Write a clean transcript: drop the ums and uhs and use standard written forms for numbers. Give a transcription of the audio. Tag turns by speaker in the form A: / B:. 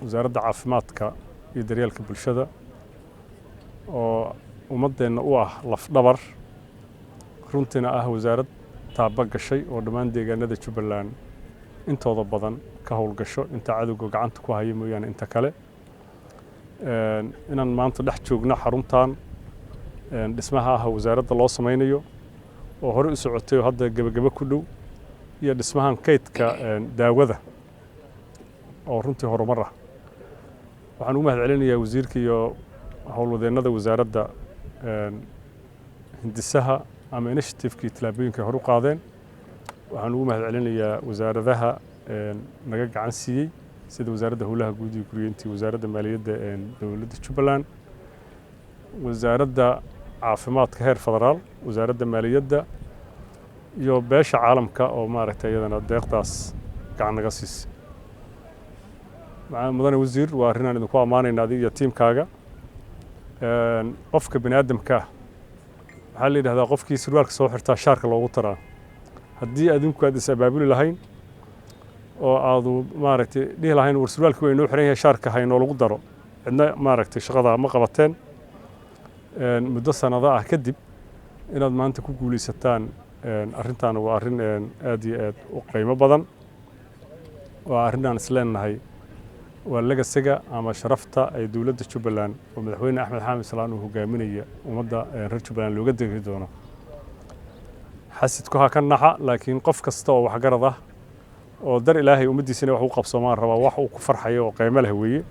A: wasaaradda caafimaadka iyo daryeelka bulshada oo ummadeenna u ah laf-dhabar runtiina ah wasaarad taaba gashay oo dhammaan deegaanada Jubbaland intooda badan ka howlgasho inta cadowga gacanta ku haya mooyaane inta kale inaan maanta dhex joogno xaruntan dhismaha ah wasaaradda loo samaynayo oo hore u socotay oo hadda gabagaba ku dhow iyo dhismahan kaydka daawada oo runtii horumar ah waxaan u mahadcelinayaa wasiirka iyo howlwadeennada wasaaradda hindisaha ama initiative-kii tallaabooyinka hor u qaadeen waxaan ugu mahadcelinayaa wasaaradaha naga gacan siiyey sida wasaaradda howlaha guud iyo guryeyntii wasaaradda maaliyadda dowladda Jubbaland wasaaradda caafimaadka heer federaal wasaaradda maaliyadda iyo beesha caalamka oo maaragtay iyadana deeqdaas gacan naga siisay mudane wasiir waa arrin aan idinku ammaanayna adiga iyo tiimkaaga qofka bini'aadamka waxaa la yidhahdaa qofkii surwaalka soo xirtaa shaarka loogu taraa haddii adinku aad is abaabuli lahayn oo aadu maaragtay dhihi lahayn war surwaalkii waa inoo xiran yahay shaarka haynoo lagu daro cidna maaragtay shaqada ma qabateen muddo sanado ah kadib inaad maanta ku guulaysataan arrintaana waa arrin aad iyo aad u qiimo badan waa arrin aan isleenahay waa legasiga ama sharafta ay dowladda Jubbaland oo madaxweyne Axmed Xaamid Salaan uu hogaaminaya ummadda reer Jubbaland looga degi doono xasidku ha ka naxa laakiin qof kasta oo wax garad ah oo dar Ilaahay ummaddiisana wax u qabsoomaan raba wax uu ku farxayo oo qiimo leh weeye